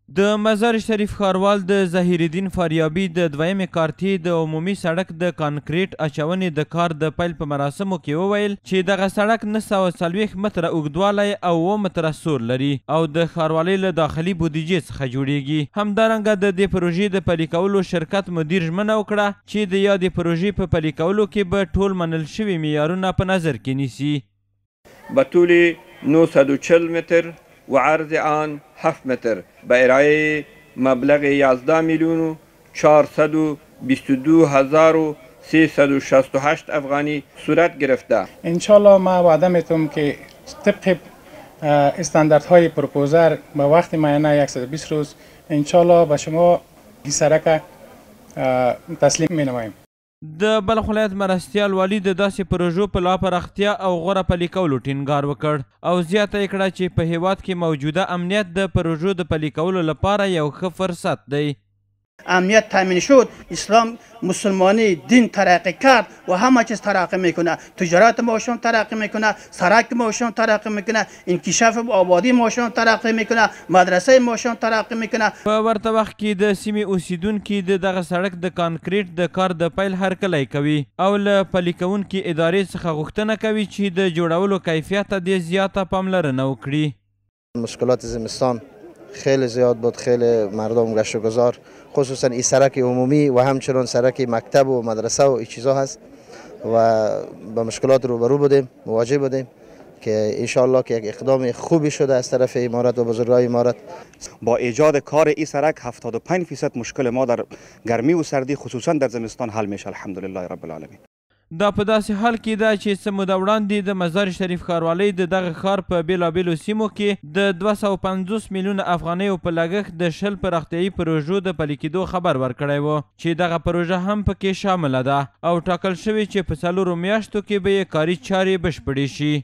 د مزار شریف ښاروال د ظهیرالدین فاریابي د دویمې کارتې د عمومي سړک د کانکریټ اچونې د کار د پیل په مراسمو کې وویل چې دغه سړک 940 متره اوږدوالی او 7 متره سور لري او د ښاروالۍ له داخلي بودیجې څخه جوړیږي. همدارنګه د دې پروژې د پلي کولو شرکت مدیر ژمنه وکړه چې د یادې پروژې په پلي کولو کې به ټول منل شوي معیارونه په نظر کې نیسي. به طول 940 متر و عرض آن 7 متر به ارائه مبلغ 11 میلیون و 422,368 افغانی صورت گرفته. انشالله ما وعده میتونم که طبق استانداردهای پروپوزر به وقت معینه 120 روز انشالله به شما این سرک تسلیم مینماییم. د بلخ ولایت مرستیال والي د داسې پروژو په لا پراختیا او غوره پلي کولو ټینګار وکړ او زیاته یې کړه چې په هیواد کې موجوده امنیت د پروژو د پلي کولو لپاره یو ښه فرصت دی. امنیت تامین شد، اسلام مسلمانی دین ترقی کرد و همه چیز ترقی میکنه. تجارت ماشون ترقی میکنه، سرک ماشون ترقی میکنه، انکشاف آبادی ماشون ترقی میکنه، مدرسه ماشون ترقی میکنه. په ورته وخت کې د سیمې اوسیدونکي د دغه سړک د کانکریټ د کار د پیل هرکلی کوي او له پلي کوونکي ادارې څخه غوښتنه کوي چې د جوړولو کیفیت ته دې زیاته پاملرنه وکړي. مشکلات زمستان خیلی زیاد بود، خیلی مردم گشت و گذار، خصوصا این سرک عمومی و همچنان سرک مکتب و مدرسه و این چیزا هست و با مشکلات روبرو بودیم، مواجه بودیم که انشالله که یک اقدام خوبی شده از طرف امارت و بزرگای امارت. با ایجاد کار این سرک 75% مشکل ما در گرمی و سردی خصوصا در زمستان حل میشه الحمدلله رب العالمین. دا په داسې حال کې ده چې څه موده وړاندې د مزار شریف ښاروالۍ د دغه ښار په بېلابېلو سیمو کې د 250 میلیونه افغانیو په لګښت د 10 پراختیایي پروژو د پلي کېدو خبر ورکړی و چې دغه پروژه هم پکې شامله ده او ټاکل شوې چې په 4 میاشتو کې به یې کاري چارې بشپړې شي.